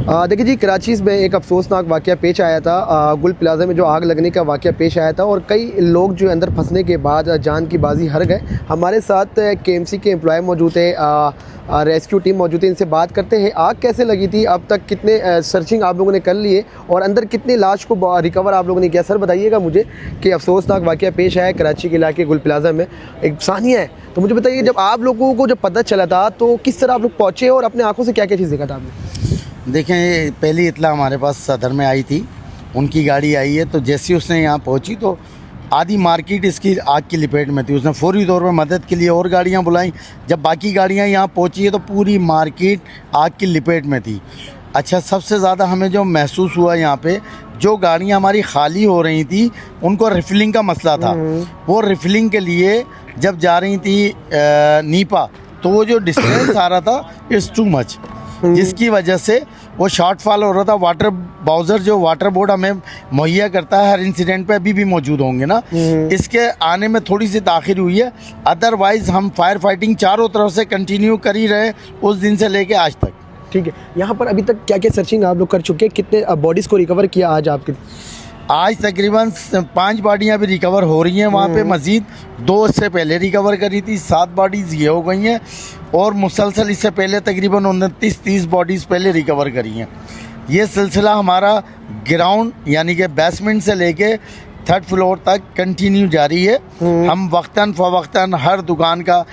देखिए जी, कराची में एक अफसोसनाक वाक़या पेश आया था। गुल प्लाजा में जो आग लगने का वाक़या पेश आया था और कई लोग जो अंदर फंसने के बाद जान की बाजी हार गए। हमारे साथ केएमसी के एम्प्लॉय मौजूद है, रेस्क्यू टीम मौजूद है, इनसे बात करते हैं आग कैसे लगी थी, अब तक कितने सर्चिंग आप लोगों ने कर लिए और अंदर कितनी लाश को रिकवर आप लोगों ने किया। सर बताइएगा मुझे कि अफसोसनाक वाक़या पेश आया कराची के इलाके गुल प्लाजा में, एक सानिया है, तो मुझे बताइए जब आप लोगों को जब पता चला था तो किस तरह आप लोग पहुँचे और अपने आँखों से क्या क्या चीज़ देखा था आपने? देखें, ये पहली इत्तला हमारे पास सदर में आई थी, उनकी गाड़ी आई है, तो जैसे ही उसने यहाँ पहुँची तो आधी मार्केट इसकी आग की लपेट में थी। उसने फौरी तौर पर मदद के लिए और गाड़ियाँ बुलाई। जब बाकी गाड़ियाँ यहाँ पहुँची है तो पूरी मार्केट आग की लपेट में थी। अच्छा, सबसे ज़्यादा हमें जो महसूस हुआ यहाँ पे, जो गाड़ियाँ हमारी खाली हो रही थी उनको रिफिलिंग का मसला था। वो रिफिलिंग के लिए जब जा रही थी नीपा, तो वो जो डिस्टेंस आ रहा था इट्स टू मच, जिसकी वजह से वो शॉर्टफॉल हो रहा था। वाटर बाउजर जो वाटर बोर्ड हमें मुहैया करता है हर इंसिडेंट पे, अभी भी मौजूद होंगे ना, इसके आने में थोड़ी सी ताख़िर हुई है। अदरवाइज़ हम फायर फाइटिंग चारों तरफ से कंटिन्यू कर ही रहे उस दिन से लेके आज तक। ठीक है, यहाँ पर अभी तक क्या क्या सर्चिंग आप लोग कर चुके हैं, कितने बॉडीज़ को रिकवर किया आज आपके? आज तकरीबन 5 बॉडियाँ भी रिकवर हो रही हैं वहाँ पे। मज़ीद 2 इससे पहले रिकवर करी थी, 7 बॉडीज़ ये हो गई हैं और मुसलसल इससे पहले तकरीबन 29-30 बॉडीज़ पहले रिकवर करी हैं। ये सिलसिला हमारा ग्राउंड यानी कि बेसमेंट से लेके 3rd फ्लोर तक कंटिन्यू जारी है। हम वक्तन फ़वक्तन हर दुकान का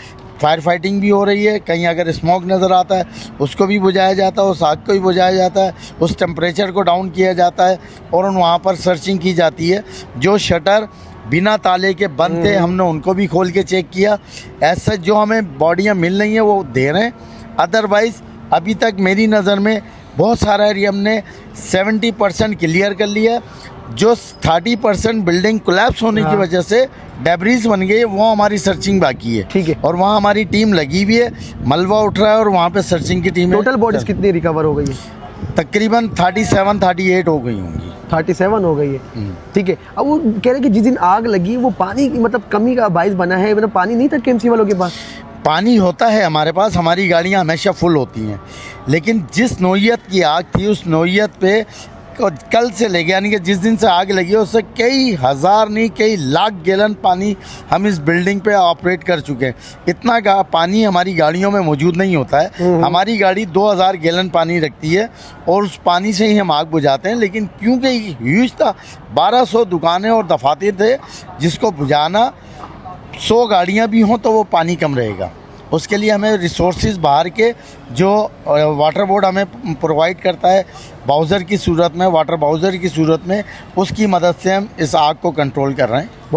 फायर फाइटिंग भी हो रही है। कहीं अगर स्मोक नज़र आता है उसको भी बुझाया जाता है, उस आग को भी बुझाया जाता है, उस टेम्परेचर को डाउन किया जाता है और वहाँ पर सर्चिंग की जाती है। जो शटर बिना ताले के बंद थे हमने उनको भी खोल के चेक किया। ऐसा जो हमें बॉडियाँ मिल रही हैं वो दे रहे हैं। अदरवाइज़ अभी तक मेरी नज़र में बहुत सारा एरिया हमने 70% क्लियर कर लिया है। जो 30% बिल्डिंग कोलैप्स होने की वजह से डेब्रीज बन गई, वो हमारी सर्चिंग बाकी है। ठीक है, और वहाँ हमारी टीम लगी हुई है, मलबा उठ रहा है और वहाँ पे सर्चिंग की टीम। टोटल बॉडीज़ कितनी रिकवर हो गई है? तकरीबन 37-38 हो गई होंगी। 37 हो गई है। ठीक है, अब वो कह रहे हैं कि जिस दिन आग लगी वो पानी मतलब कमी का बाइस बना है, मतलब पानी नहीं था केएमसी वालों के पास? पानी होता है हमारे पास, हमारी गाड़ियाँ हमेशा फुल होती हैं, लेकिन जिस नौइयत की आग थी उस नौइयत पे कल से लेके यानी कि जिस दिन से आग लगी है उससे कई हज़ार नहीं कई लाख गैलन पानी हम इस बिल्डिंग पे ऑपरेट कर चुके हैं। इतना पानी हमारी गाड़ियों में मौजूद नहीं होता है। हमारी गाड़ी 2000 गैलन पानी रखती है और उस पानी से ही हम आग बुझाते हैं। लेकिन क्योंकि ह्यूज था, 1200 दुकानें और दफातर थे, जिसको बुझाना 100 गाड़ियाँ भी हों तो वो पानी कम रहेगा। उसके लिए हमें रिसोर्सेज बाहर के जो वाटर बोर्ड हमें प्रोवाइड करता है बाउज़र की सूरत में, वाटर बाउज़र की सूरत में, उसकी मदद से हम इस आग को कंट्रोल कर रहे हैं।